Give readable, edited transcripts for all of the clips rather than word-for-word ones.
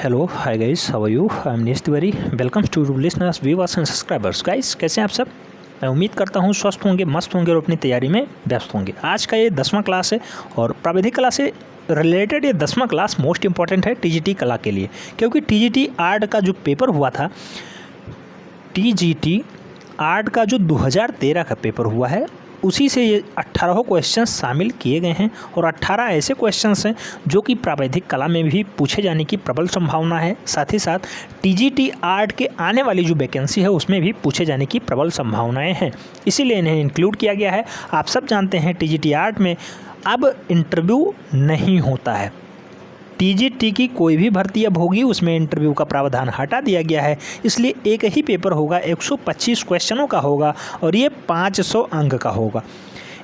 Hello hi guys, how are you? I am Neesh Tiwari. Welcome to listeners, viewers and subscribers. Guys, कैसे हैं आप सब? मैं उम्मीद करता हूं स्वस्थ होंगे, मस्त होंगे और अपनी तैयारी में व्यस्त होंगे। आज का ये 10वां क्लास है और प्राविधिक कला से रिलेटेड ये 10वां क्लास मोस्ट इंपॉर्टेंट है टीजीटी कला के लिए, क्योंकि टीजीटी आर्ट का जो पेपर हुआ था, टीजीटी आर्ट का जो 2013 का पेपर हुआ है, उसी से ये 18 क्वेश्चन शामिल किए गए हैं और 18 ऐसे क्वेश्चंस हैं जो कि प्राविधिक कला में भी पूछे जाने की प्रबल संभावना है। साथ ही साथ टीजीटी आर्ट के आने वाली जो वैकेंसी है उसमें भी पूछे जाने की प्रबल संभावनाएं हैं, इसीलिए इन्हें इंक्लूड किया गया है। आप सब जानते हैं टीजीटी आर्ट में अब इंटरव्यू नहीं होता है। टीजीटी की कोई भी भर्ती अब होगी उसमें इंटरव्यू का प्रावधान हटा दिया गया है, इसलिए एक ही पेपर होगा, 125 क्वेश्चनों का होगा और ये 500 अंक का होगा।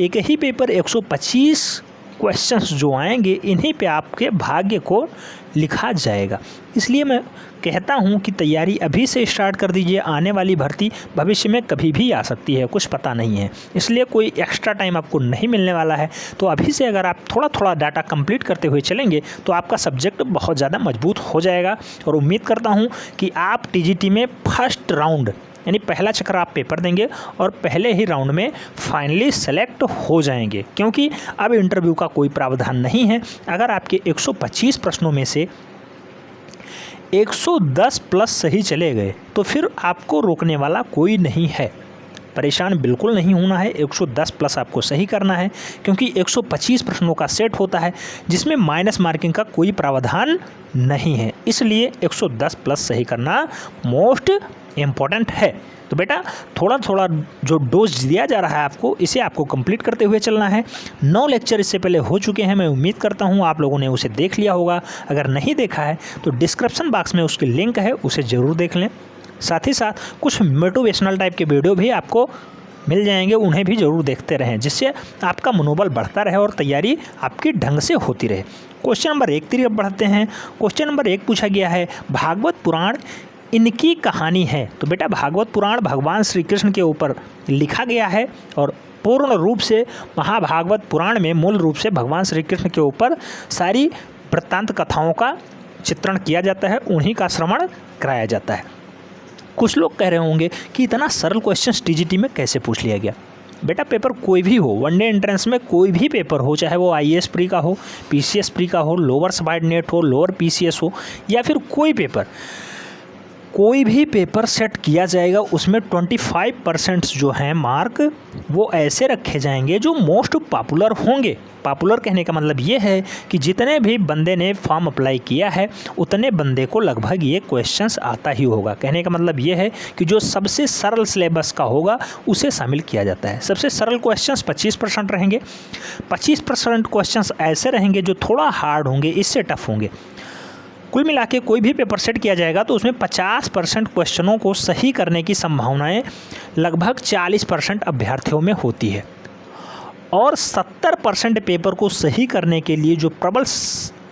एक ही पेपर 125 क्वेश्चंस जो आएंगे, इन्हीं पे आपके भाग्य को लिखा जाएगा। इसलिए मैं कहता हूं कि तैयारी अभी से स्टार्ट कर दीजिए। आने वाली भर्ती भविष्य में कभी भी आ सकती है, कुछ पता नहीं है, इसलिए कोई एक्स्ट्रा टाइम आपको नहीं मिलने वाला है। तो अभी से अगर आप थोड़ा थोड़ा डाटा कंप्लीट करते हुए चलेंगे तो आपका सब्जेक्ट बहुत ज़्यादा मजबूत हो जाएगा। और उम्मीद करता हूँ कि आप टीजीटी में फर्स्ट राउंड यानी पहला चक्कर आप पेपर देंगे और पहले ही राउंड में फाइनली सेलेक्ट हो जाएंगे, क्योंकि अब इंटरव्यू का कोई प्रावधान नहीं है। अगर आपके 125 प्रश्नों में से 110 प्लस सही चले गए तो फिर आपको रोकने वाला कोई नहीं है। परेशान बिल्कुल नहीं होना है, 110 प्लस आपको सही करना है, क्योंकि 125 प्रश्नों का सेट होता है जिसमें माइनस मार्किंग का कोई प्रावधान नहीं है, इसलिए 110 प्लस सही करना मोस्ट इम्पॉर्टेंट है। तो बेटा थोड़ा थोड़ा जो डोज दिया जा रहा है आपको, इसे आपको कंप्लीट करते हुए चलना है। 9 लेक्चर इससे पहले हो चुके हैं, मैं उम्मीद करता हूँ आप लोगों ने उसे देख लिया होगा। अगर नहीं देखा है तो डिस्क्रिप्शन बॉक्स में उसकी लिंक है, उसे ज़रूर देख लें। साथ ही साथ कुछ मोटिवेशनल टाइप के वीडियो भी आपको मिल जाएंगे, उन्हें भी ज़रूर देखते रहें, जिससे आपका मनोबल बढ़ता रहे और तैयारी आपकी ढंग से होती रहे। क्वेश्चन नंबर 1 की तरफ बढ़ते हैं। क्वेश्चन नंबर 1 पूछा गया है, भागवत पुराण इनकी कहानी है। तो बेटा भागवत पुराण भगवान श्री कृष्ण के ऊपर लिखा गया है और पूर्ण रूप से महाभागवत पुराण में मूल रूप से भगवान श्री कृष्ण के ऊपर सारी वृत्तांत कथाओं का चित्रण किया जाता है, उन्हीं का श्रवण कराया जाता है। कुछ लोग कह रहे होंगे कि इतना सरल क्वेश्चन टीजीटी में कैसे पूछ लिया गया। बेटा पेपर कोई भी हो, वनडे एंट्रेंस में कोई भी पेपर हो, चाहे वो आईएएस प्री का हो, पीसीएस प्री का हो, लोअर सबऑर्डिनेट हो, लोअर पीसीएस हो, या फिर कोई भी पेपर सेट किया जाएगा, उसमें 25% जो हैं मार्क वो ऐसे रखे जाएंगे जो मोस्ट पॉपुलर होंगे। पॉपुलर कहने का मतलब ये है कि जितने भी बंदे ने फॉर्म अप्लाई किया है उतने बंदे को लगभग ये क्वेश्चंस आता ही होगा। कहने का मतलब ये है कि जो सबसे सरल सिलेबस का होगा उसे शामिल किया जाता है। सबसे सरल क्वेश्चंस 25% रहेंगे, 25% क्वेश्चंस ऐसे रहेंगे जो थोड़ा हार्ड होंगे, इससे टफ होंगे। कुल मिला के कोई भी पेपर सेट किया जाएगा तो उसमें 50% क्वेश्चनों को सही करने की संभावनाएं लगभग 40% अभ्यर्थियों में होती है और 70% पेपर को सही करने के लिए जो प्रबल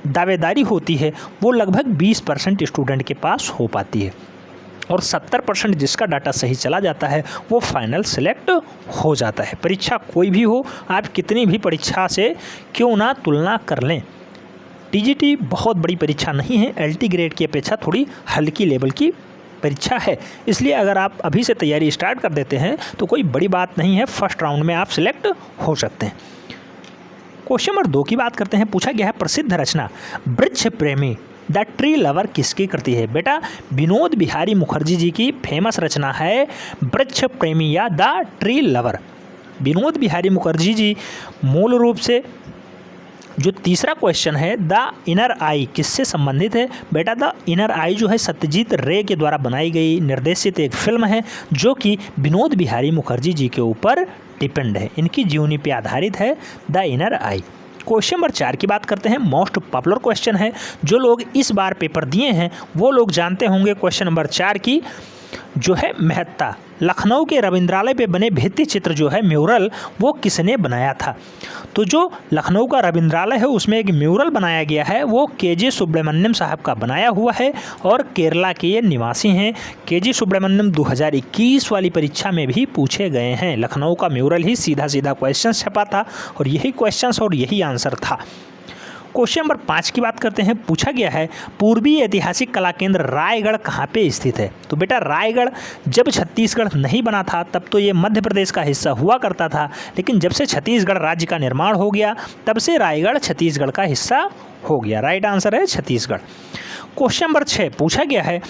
दावेदारी होती है वो लगभग 20% स्टूडेंट के पास हो पाती है और 70% जिसका डाटा सही चला जाता है वो फाइनल सेलेक्ट हो जाता है। परीक्षा कोई भी हो, आप कितनी भी परीक्षा से क्यों ना तुलना कर लें, टीजीटी बहुत बड़ी परीक्षा नहीं है, एलटी ग्रेड की अपेक्षा थोड़ी हल्की लेवल की परीक्षा है। इसलिए अगर आप अभी से तैयारी स्टार्ट कर देते हैं तो कोई बड़ी बात नहीं है, फर्स्ट राउंड में आप सिलेक्ट हो सकते हैं। क्वेश्चन नंबर 2 की बात करते हैं। पूछा गया है, प्रसिद्ध रचना वृक्ष प्रेमी द ट्री लवर किसकी कृति है? बेटा विनोद बिहारी मुखर्जी जी की फेमस रचना है वृक्ष प्रेमी या the tree lover. Vinod Bihari Mukherjee ji मूल रूप से जो तीसरा क्वेश्चन है द इनर आई किससे संबंधित है? बेटा द इनर आई जो है सत्यजीत रे के द्वारा बनाई गई निर्देशित एक फिल्म है जो कि विनोद बिहारी मुखर्जी जी के ऊपर डिपेंड है, इनकी जीवनी पे आधारित है the inner I. Question number 4 की बात करते हैं। मोस्ट पॉपुलर क्वेश्चन है, जो लोग इस बार पेपर दिए हैं वो लोग जानते होंगे क्वेश्चन नंबर 4 की जो है महत्ता। लखनऊ के रविंद्रालय पे बने भित्ति चित्र जो है म्यूरल, वो किसने बनाया था? तो जो लखनऊ का रविंद्रालय है उसमें एक म्यूरल बनाया गया है, वो केजी सुब्रमण्यम साहब का बनाया हुआ है और केरला के ये निवासी हैं। केजी सुब्रमण्यम 2021 वाली परीक्षा में भी पूछे गए हैं। लखनऊ का म्यूरल ही सीधा सीधा क्वेश्चन छपा था और यही क्वेश्चन और यही आंसर था। क्वेश्चन नंबर 5 की बात करते हैं। पूछा गया है पूर्वी ऐतिहासिक कला केंद्र रायगढ़ कहाँ पे स्थित है। तो बेटा रायगढ़ जब छत्तीसगढ़ नहीं बना था तब तो ये मध्य प्रदेश का हिस्सा हुआ करता था, लेकिन जब से छत्तीसगढ़ राज्य का निर्माण हो गया तब से रायगढ़ छत्तीसगढ़ का हिस्सा हो गया। राइट आंसर है छत्तीसगढ़। क्वेश्चन नंबर 6 पूछा गया है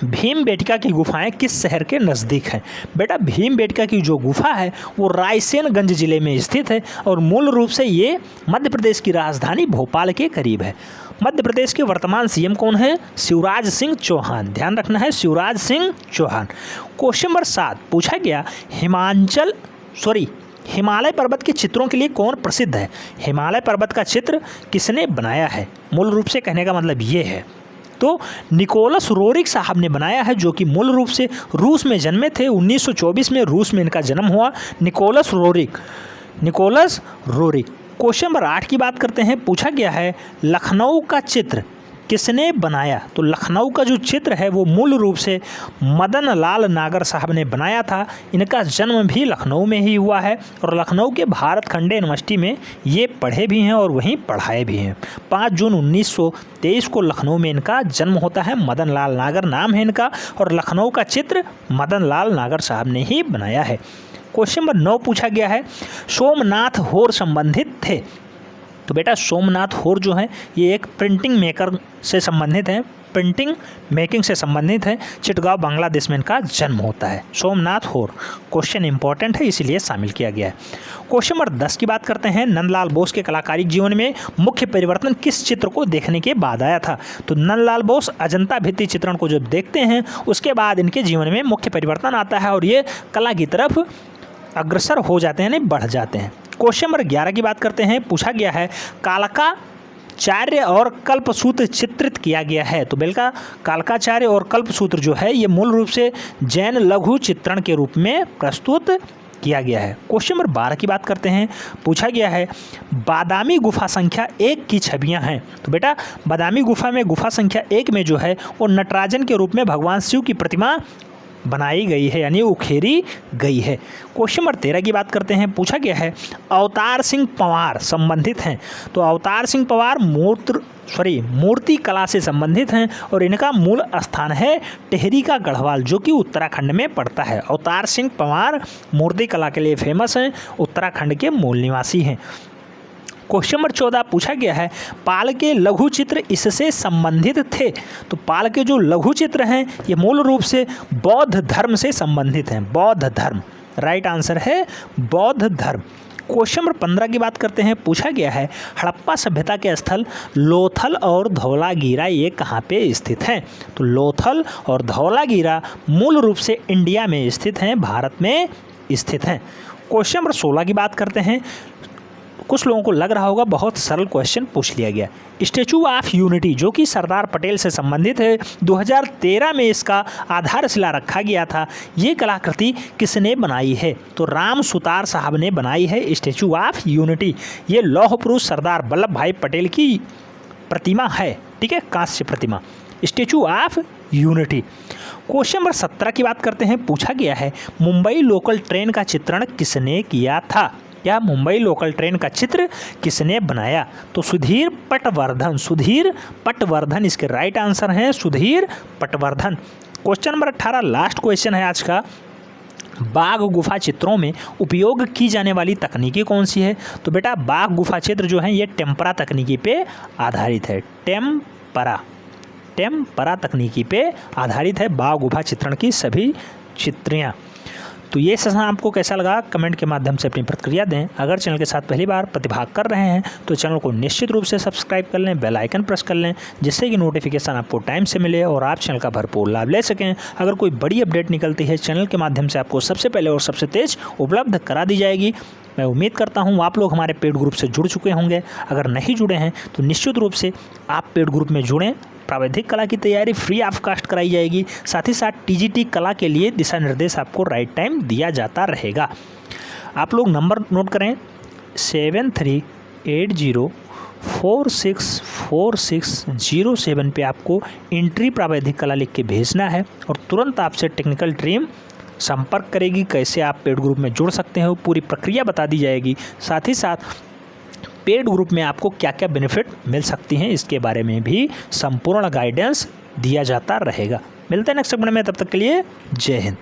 भीमबेटका की गुफाएं किस शहर के नज़दीक हैं। बेटा भीमबेटका की जो गुफा है वो रायसेनगंज जिले में स्थित है और मूल रूप से ये मध्य प्रदेश की राजधानी भोपाल के करीब है। मध्य प्रदेश के वर्तमान सीएम कौन है? शिवराज सिंह चौहान। ध्यान रखना है, शिवराज सिंह चौहान। क्वेश्चन नंबर 7 पूछा गया हिमालय पर्वत के चित्रों के लिए कौन प्रसिद्ध है। हिमालय पर्वत का चित्र किसने बनाया है? मूल रूप से कहने का मतलब ये है तो निकोलस रोरिक साहब ने बनाया है, जो कि मूल रूप से रूस में जन्मे थे। 1924 में रूस में इनका जन्म हुआ। Nicholas Roerich. क्वेश्चन नंबर 8 की बात करते हैं। पूछा गया है लखनऊ का चित्र किसने बनाया। तो लखनऊ का जो चित्र है वो मूल रूप से मदन लाल नागर साहब ने बनाया था। इनका जन्म भी लखनऊ में ही हुआ है और लखनऊ के भारत खंडे यूनिवर्सिटी में ये पढ़े भी हैं और वहीं पढ़ाए भी हैं। 5 जून 1923 को लखनऊ में इनका जन्म होता है। मदन लाल नागर नाम है इनका और लखनऊ का चित्र मदन लाल नागर साहब ने ही बनाया है। क्वेश्चन नंबर 9 पूछा गया है सोमनाथ होर संबंधित थे। तो बेटा सोमनाथ होर जो है ये एक प्रिंटिंग मेकर से संबंधित है, प्रिंटिंग मेकिंग से संबंधित है। चिटगांव बांग्लादेश में इनका जन्म होता है। सोमनाथ होर। क्वेश्चन इंपॉर्टेंट है इसीलिए शामिल किया गया है। क्वेश्चन नंबर 10 की बात करते हैं। नंदलाल बोस के कलाकारिक जीवन में मुख्य परिवर्तन किस चित्र को देखने के बाद आया था। तो नंदलाल बोस अजंता भित्ति चित्रण को जब देखते हैं उसके बाद इनके जीवन में मुख्य परिवर्तन आता है और ये कला की तरफ अग्रसर हो जाते हैं, बढ़ जाते हैं। क्वेश्चन नंबर 11 की बात करते हैं। पूछा गया है कालकाचार्य और कल्पसूत्र चित्रित किया गया है। तो बेलका कालकाचार्य और कल्पसूत्र जो है ये मूल रूप से जैन लघु चित्रण के रूप में प्रस्तुत किया गया है। क्वेश्चन नंबर 12 की बात करते हैं। पूछा गया है बादामी गुफा संख्या 1 की छवियां हैं। तो बेटा बादामी गुफा में गुफा संख्या 1 में जो है वो नटराजन के रूप में भगवान शिव की प्रतिमा बनाई गई है, यानी उखेरी गई है। क्वेश्चन नंबर 13 की बात करते हैं। पूछा गया है अवतार सिंह पंवार संबंधित हैं। तो अवतार सिंह पंवार मूर्ति कला से संबंधित हैं और इनका मूल स्थान है टेहरी का गढ़वाल, जो कि उत्तराखंड में पड़ता है। अवतार सिंह पंवार मूर्ति कला के लिए फेमस हैं, उत्तराखंड के मूल निवासी हैं। क्वेश्चन नंबर 14 पूछा गया है पाल के लघु चित्र इससे संबंधित थे। तो पाल के जो लघु चित्र हैं ये मूल रूप से बौद्ध धर्म से संबंधित हैं। बौद्ध धर्म। राइट आंसर है बौद्ध धर्म। क्वेश्चन नंबर 15 की बात करते हैं। पूछा गया है हड़प्पा सभ्यता के स्थल लोथल और धौलागिरा ये कहाँ पे स्थित हैं। तो लोथल और धौलागिरा मूल रूप से इंडिया में स्थित हैं, भारत में स्थित हैं। क्वेश्चन नंबर 16 की बात करते हैं। कुछ लोगों को लग रहा होगा बहुत सरल क्वेश्चन पूछ लिया गया। स्टैचू ऑफ यूनिटी जो कि सरदार पटेल से संबंधित है, 2013 में इसका आधारशिला रखा गया था। ये कलाकृति किसने बनाई है। तो राम सुतार साहब ने बनाई है स्टैचू ऑफ यूनिटी। ये लौह पुरुष सरदार वल्लभ भाई पटेल की प्रतिमा है, ठीक है, कांस्य प्रतिमा, Statue of Unity. Question number 17 की बात करते हैं। पूछा गया है मुंबई लोकल ट्रेन का चित्रण किसने किया था। क्या मुंबई लोकल ट्रेन का चित्र किसने बनाया। तो सुधीर पटवर्धन इसके राइट आंसर हैं, Sudhir Patwardhan. Question number 18 last question है आज का। बाघ गुफा चित्रों में उपयोग की जाने वाली तकनीकी कौन सी है। तो बेटा बाघ गुफा चित्र जो है ये टेम्परा तकनीकी पे आधारित है। टेम्परा तकनीकी पे आधारित है बाघ गुफा चित्रण की सभी चित्रियाँ। तो ये सेशन आपको कैसा लगा कमेंट के माध्यम से अपनी प्रतिक्रिया दें। अगर चैनल के साथ पहली बार प्रतिभाग कर रहे हैं तो चैनल को निश्चित रूप से सब्सक्राइब कर लें, बेल आइकन प्रेस कर लें, जिससे कि नोटिफिकेशन आपको टाइम से मिले और आप चैनल का भरपूर लाभ ले सकें। अगर कोई बड़ी अपडेट निकलती है चैनल के माध्यम से आपको सबसे पहले और सबसे तेज उपलब्ध करा दी जाएगी। मैं उम्मीद करता हूँ आप लोग हमारे पेड ग्रुप से जुड़ चुके होंगे। अगर नहीं जुड़े हैं तो निश्चित रूप से आप पेड ग्रुप में जुड़ें। प्रावैधिक कला की तैयारी फ्री ऑफ कास्ट कराई जाएगी। साथ ही साथ टीजीटी कला के लिए दिशा निर्देश आपको राइट टाइम दिया जाता रहेगा। आप लोग नंबर नोट करें 7380464607 पे आपको एंट्री प्रावैधिक कला लिख के भेजना है और तुरंत आपसे टेक्निकल टीम संपर्क करेगी। कैसे आप पेड ग्रुप में जुड़ सकते हो पूरी प्रक्रिया बता दी जाएगी। साथ ही साथ पेड ग्रुप में आपको क्या क्या बेनिफिट मिल सकती हैं, इसके बारे में भी संपूर्ण गाइडेंस दिया जाता रहेगा। मिलते हैं नेक्स्ट सेगमेंट में, तब तक के लिए जय हिंद।